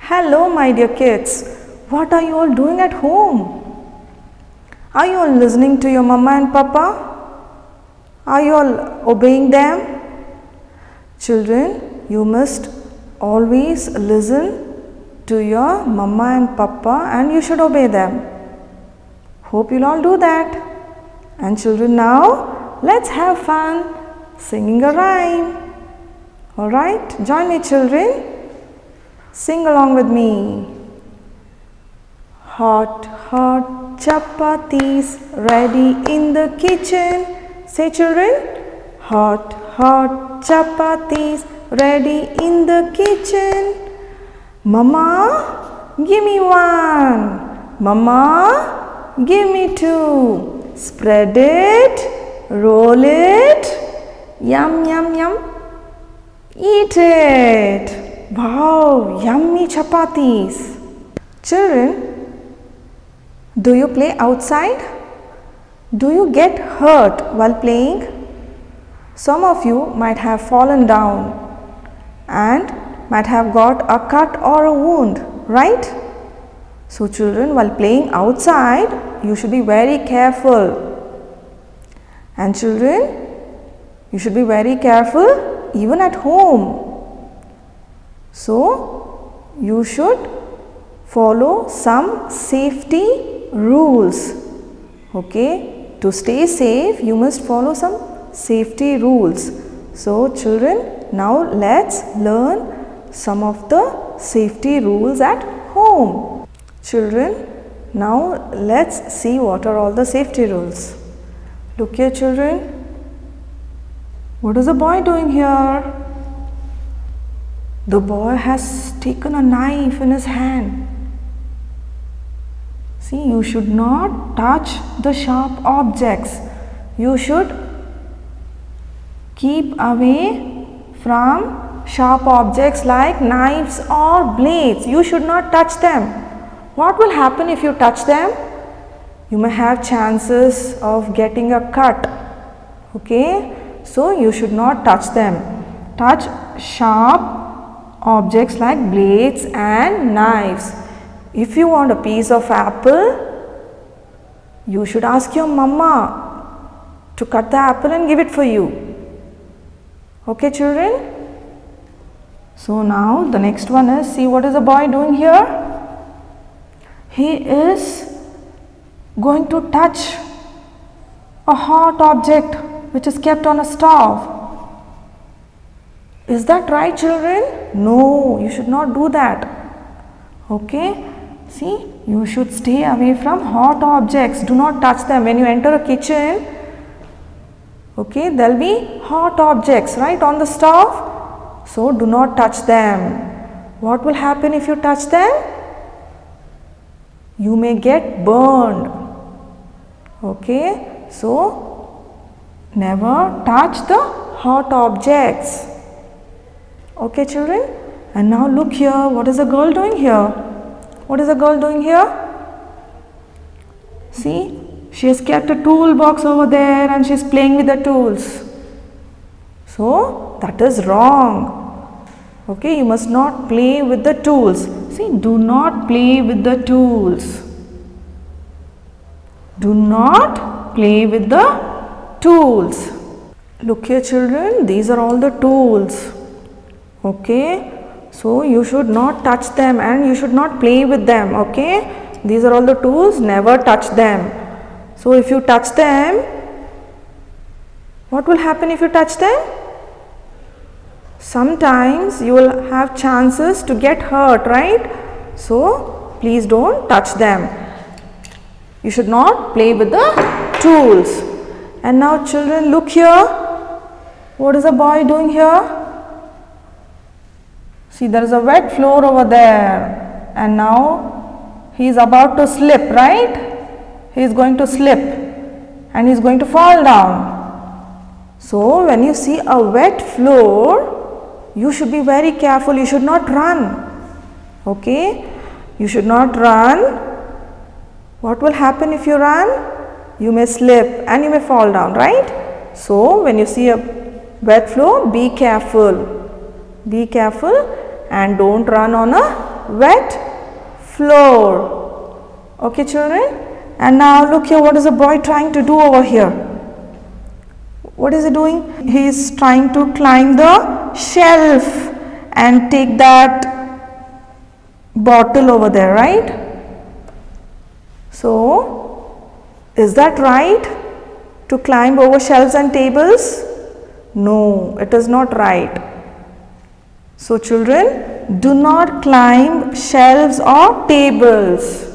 Hello, my dear kids. What are you all doing at home? Are you all listening to your mama and papa? Are you all obeying them? Children, you must always listen to your mama and papa and you should obey them. Hope you'll all do that. And children, now let's have fun singing a rhyme. Alright, join me children. Sing along with me. Hot, hot chapatis ready in the kitchen. Say children. Hot, hot chapatis ready in the kitchen. Mama, give me one. Mama, give me two. Spread it, roll it. Yum, yum, yum. Eat it. Wow, yummy chapatis. Children, do you play outside? Do you get hurt while playing? Some of you might have fallen down and might have got a cut or a wound, right? So children, while playing outside, you should be very careful. And children, you should be very careful even at home. So, you should follow some safety rules. Okay, to stay safe, you must follow some safety rules. So, children, now let's learn some of the safety rules at home. Children, now let's see what are all the safety rules. Look here, children. What is the boy doing here? The boy has taken a knife in his hand. See, you should not touch the sharp objects. You should keep away from sharp objects like knives or blades. You should not touch them. What will happen if you touch them? You may have chances of getting a cut. Okay, so you should not touch them. Touch sharp objects like blades and knives. If you want a piece of apple, you should ask your mama to cut the apple and give it for you. Okay children? So now the next one is, see what is the boy doing here? He is going to touch a hot object which is kept on a stove. Is that right children? No, you should not do that. Okay, see, you should stay away from hot objects. Do not touch them. When you enter a kitchen, okay, there will be hot objects right on the stove. So, do not touch them. What will happen if you touch them? You may get burned. Okay, so never touch the hot objects. Okay children, and now look here, what is the girl doing here? What is the girl doing here? See, she has kept a toolbox over there and she is playing with the tools. So, that is wrong. Okay, you must not play with the tools. See, do not play with the tools. Do not play with the tools. Look here children, these are all the tools. Okay, so you should not touch them and you should not play with them. Okay, these are all the tools, never touch them. So if you touch them, what will happen if you touch them? Sometimes you will have chances to get hurt, right? So please don't touch them. You should not play with the tools. And now children, look here. What is the boy doing here? See, there is a wet floor over there and now he is about to slip, right? He is going to slip and he is going to fall down. So, when you see a wet floor, you should be very careful. You should not run. Okay? You should not run. What will happen if you run? You may slip and you may fall down, right? So, when you see a wet floor, be careful. Be careful and don't run on a wet floor. Okay children? And now look here, what is the boy trying to do over here? What is he doing? He is trying to climb the shelf and take that bottle over there, right? So, is that right to climb over shelves and tables? No, it is not right. So, children, do not climb shelves or tables.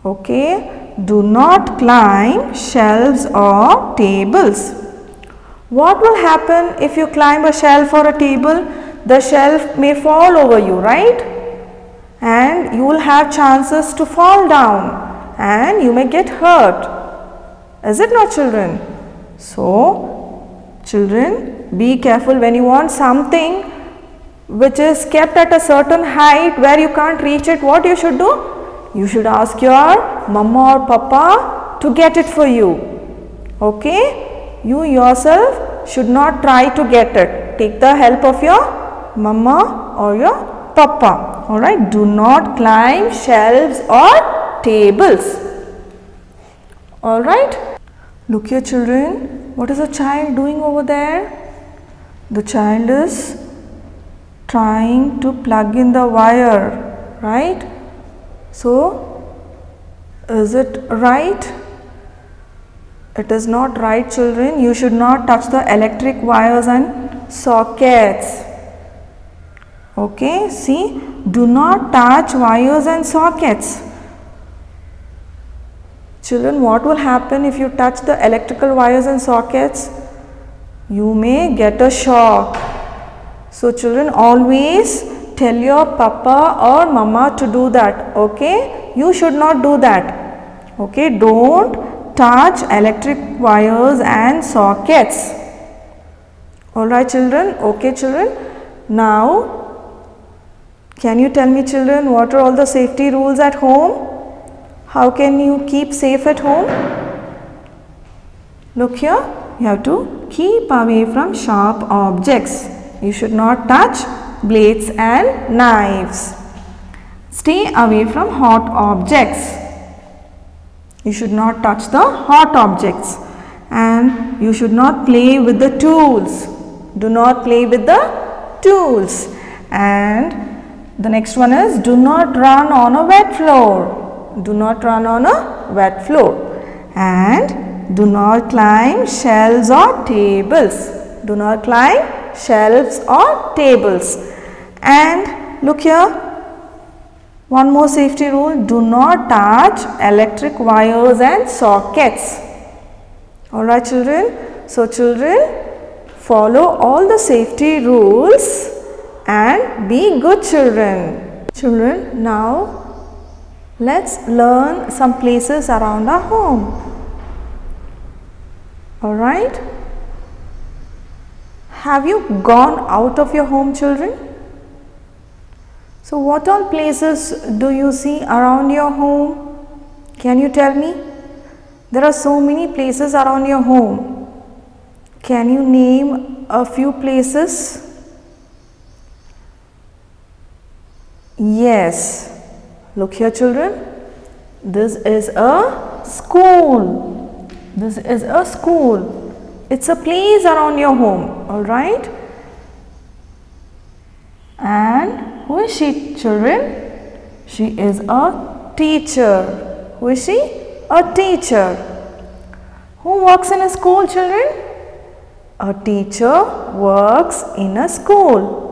Okay, do not climb shelves or tables. What will happen if you climb a shelf or a table? The shelf may fall over you, right? And you will have chances to fall down and you may get hurt. Is it not, children? So, children, be careful when you want something which is kept at a certain height where you can't reach it. What you should do? You should ask your mama or papa to get it for you. Okay? You yourself should not try to get it. Take the help of your mama or your papa. Alright? Do not climb shelves or tables. Alright? Look here children. What is the child doing over there? The child is trying to plug in the wire. Right? So, is it right? It is not right children. You should not touch the electric wires and sockets. Okay, see, do not touch wires and sockets. Children, what will happen if you touch the electrical wires and sockets? You may get a shock. So, children, always tell your papa or mama to do that. Okay, you should not do that. Okay, don't touch electric wires and sockets. Alright children, okay children. Now, can you tell me children, what are all the safety rules at home? How can you keep safe at home? Look here, you have to keep away from sharp objects. You should not touch blades and knives. Stay away from hot objects. You should not touch the hot objects. And you should not play with the tools. Do not play with the tools. And the next one is, do not run on a wet floor. Do not run on a wet floor. And do not climb shelves or tables. Do not climb shelves or tables. And look here, one more safety rule, do not touch electric wires and sockets. Alright children, so children, follow all the safety rules and be good children. Children, now let's learn some places around our home. Alright. Have you gone out of your home children? So what all places do you see around your home? Can you tell me? There are so many places around your home. Can you name a few places? Yes. Look here children. This is a school. This is a school. It's a place around your home, alright? And who is she, children? She is a teacher. Who is she? A teacher. Who works in a school, children? A teacher works in a school.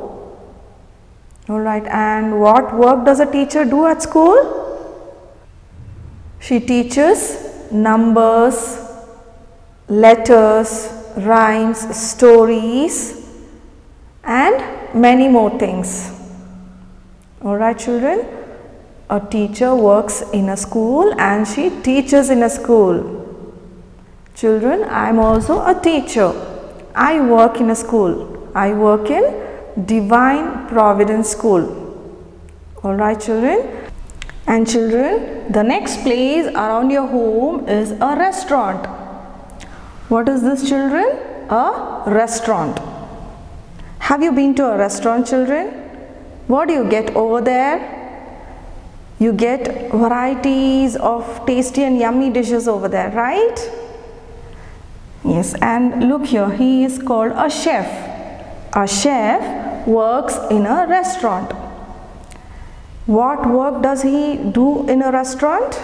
Alright, and what work does a teacher do at school? She teaches numbers, letters, rhymes, stories and many more things. Alright children, a teacher works in a school and she teaches in a school. Children, I am also a teacher. I work in a school. I work in Divine Providence School. Alright children. And children, the next place around your home is a restaurant. What is this children? A restaurant. Have you been to a restaurant children? What do you get over there? You get varieties of tasty and yummy dishes over there, right? Yes, and look here, he is called a chef. A chef works in a restaurant. What work does he do in a restaurant?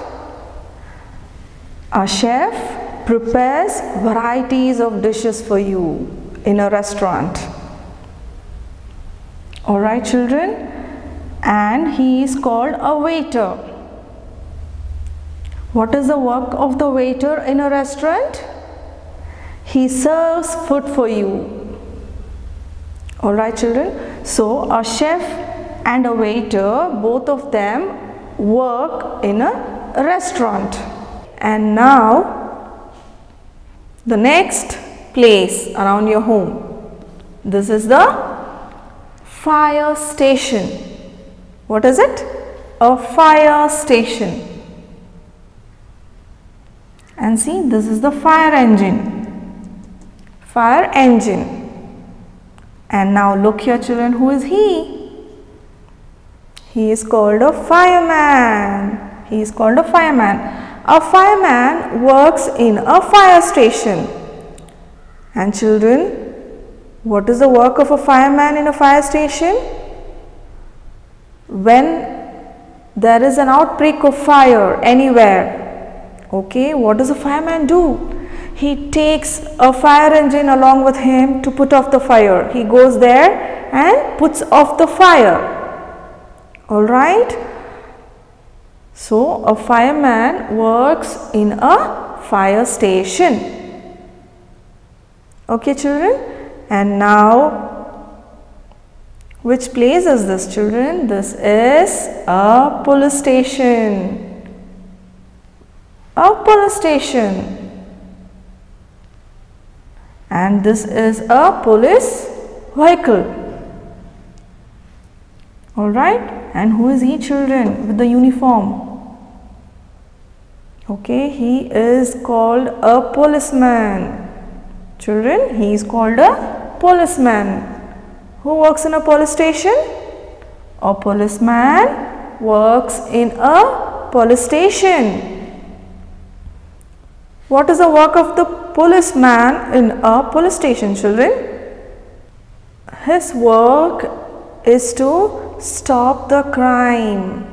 A chef prepares varieties of dishes for you in a restaurant. Alright children, and he is called a waiter. What is the work of the waiter in a restaurant? He serves food for you. Alright children, so a chef and a waiter, both of them work in a restaurant. And now the next place around your home, this is the fire station. What is it? A fire station. And see, this is the fire engine. Fire engine. And now look here children, who is he? He is called a fireman. He is called a fireman. A fireman works in a fire station. And children, what is the work of a fireman in a fire station? When there is an outbreak of fire anywhere, okay, what does a fireman do? He takes a fire engine along with him to put off the fire. He goes there and puts off the fire. Alright? So, a fireman works in a fire station. Okay children? And now, which place is this children? This is a police station. A police station. And this is a police vehicle. Alright? And who is he children with the uniform? Okay, he is called a policeman. Children, he is called a policeman. Who works in a police station? A policeman works in a police station. What is the work of the policeman in a police station, children? His work is to stop the crime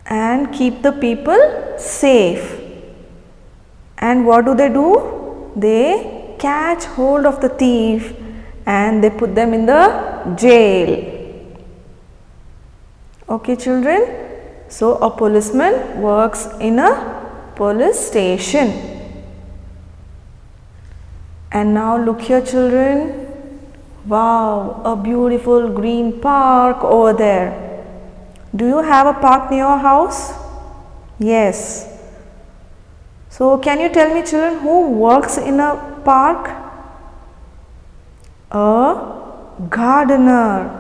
and keep the people safe. And what do? They catch hold of the thief and they put them in the jail. Okay children, so a policeman works in a police station. And now look here children, wow, a beautiful green park over there. Do you have a park near your house? Yes. So can you tell me children, who works in a park? A gardener.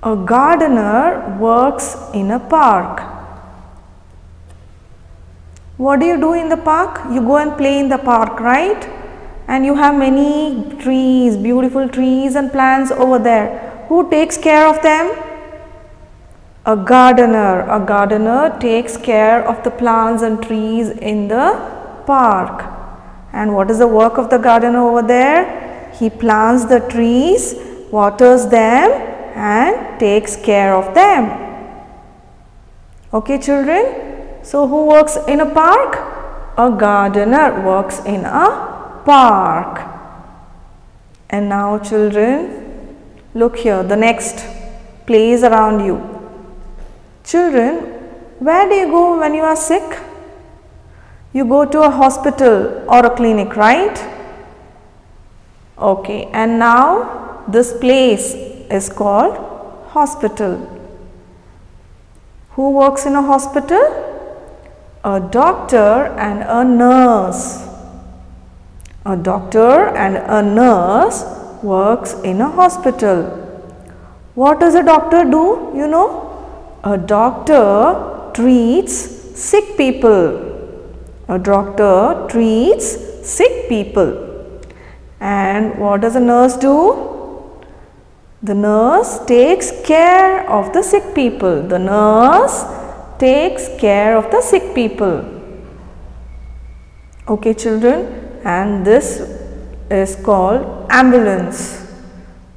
A gardener works in a park. What do you do in the park? You go and play in the park, right? And you have many trees, beautiful trees and plants over there. Who takes care of them? A gardener. A gardener takes care of the plants and trees in the park. And what is the work of the gardener over there? He plants the trees, waters them and takes care of them. Okay children? So who works in a park? A gardener works in a park. And now children, look here, the next place around you. Children, where do you go when you are sick? You go to a hospital or a clinic, right? Okay, and now this place is called hospital. Who works in a hospital? A doctor and a nurse. A doctor and a nurse works in a hospital. What does a doctor do? You know? A doctor treats sick people. A doctor treats sick people. And what does a nurse do? The nurse takes care of the sick people. The nurse takes care of the sick people. Okay children, and this is called ambulance.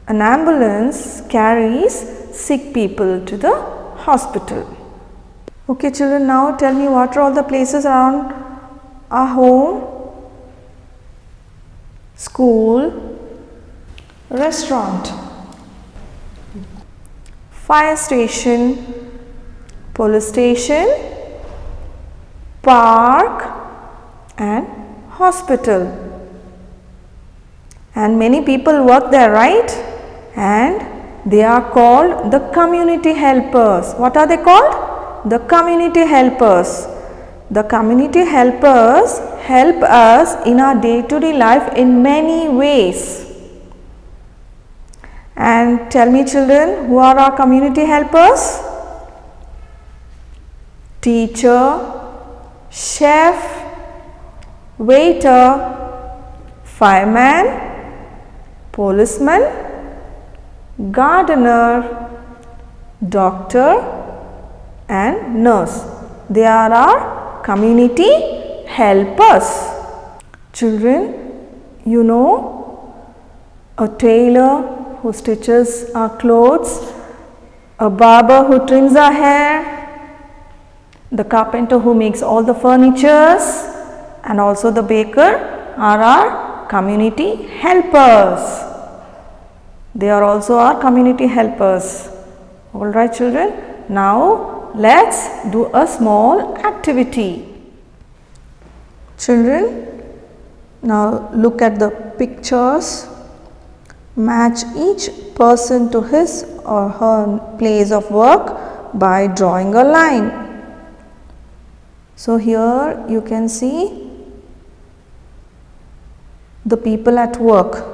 An ambulance carries sick people to the hospital. Okay children, now tell me, what are all the places around our home? School, restaurant, fire station, police station, park and hospital. And many people work there, right? And they are called the community helpers. What are they called? The community helpers. The community helpers help us in our day-to-day life in many ways. And tell me children, who are our community helpers? Teacher, chef, waiter, fireman, policeman, gardener, doctor and nurse. They are our community helpers. Children, you know, a tailor who stitches our clothes, a barber who trims our hair, the carpenter who makes all the furnitures, and also the baker are our community helpers. They are also our community helpers. Alright children, now let's do a small activity. Children, now look at the pictures. Match each person to his or her place of work by drawing a line. So here you can see the people at work.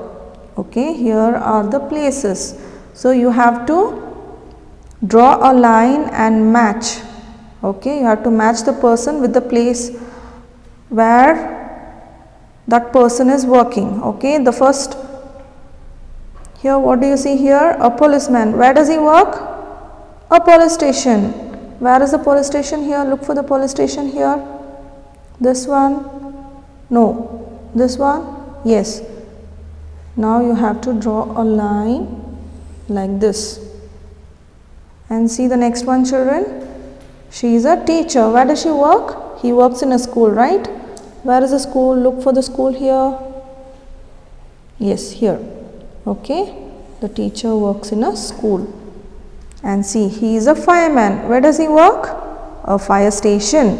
Okay, here are the places. So you have to draw a line and match. Okay, you have to match the person with the place where that person is working. Okay, the first, here what do you see here? A policeman. Where does he work? A police station. Where is the police station here? Look for the police station here. This one? No. This one? Yes. Now you have to draw a line like this. And see the next one children. She is a teacher. Where does she work? He works in a school, right? Where is the school? Look for the school here. Yes, here. Okay. The teacher works in a school. And see, he is a fireman. Where does he work? A fire station.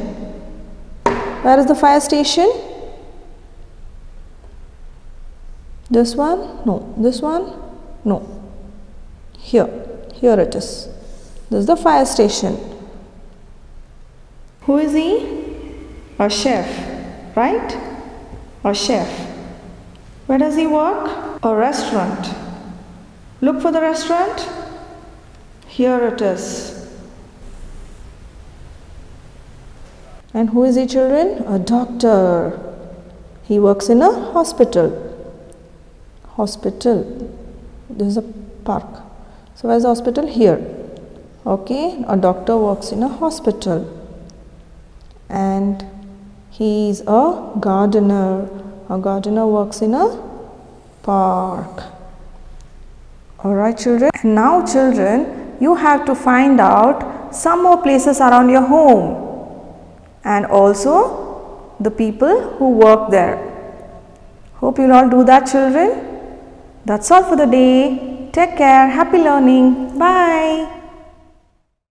Where is the fire station? This one? No. This one? No. Here. Here it is. This is the fire station. Who is he? A chef, right? A chef. Where does he work? A restaurant. Look for the restaurant. Here it is. And who is he children? A doctor. He works in a hospital. Hospital. This is a park. So where is the hospital? Here. Okay, a doctor works in a hospital. And he is a gardener. A gardener works in a park. Alright children. And now children, you have to find out some more places around your home and also the people who work there. Hope you'll all do that children. That's all for the day. Take care. Happy learning. Bye.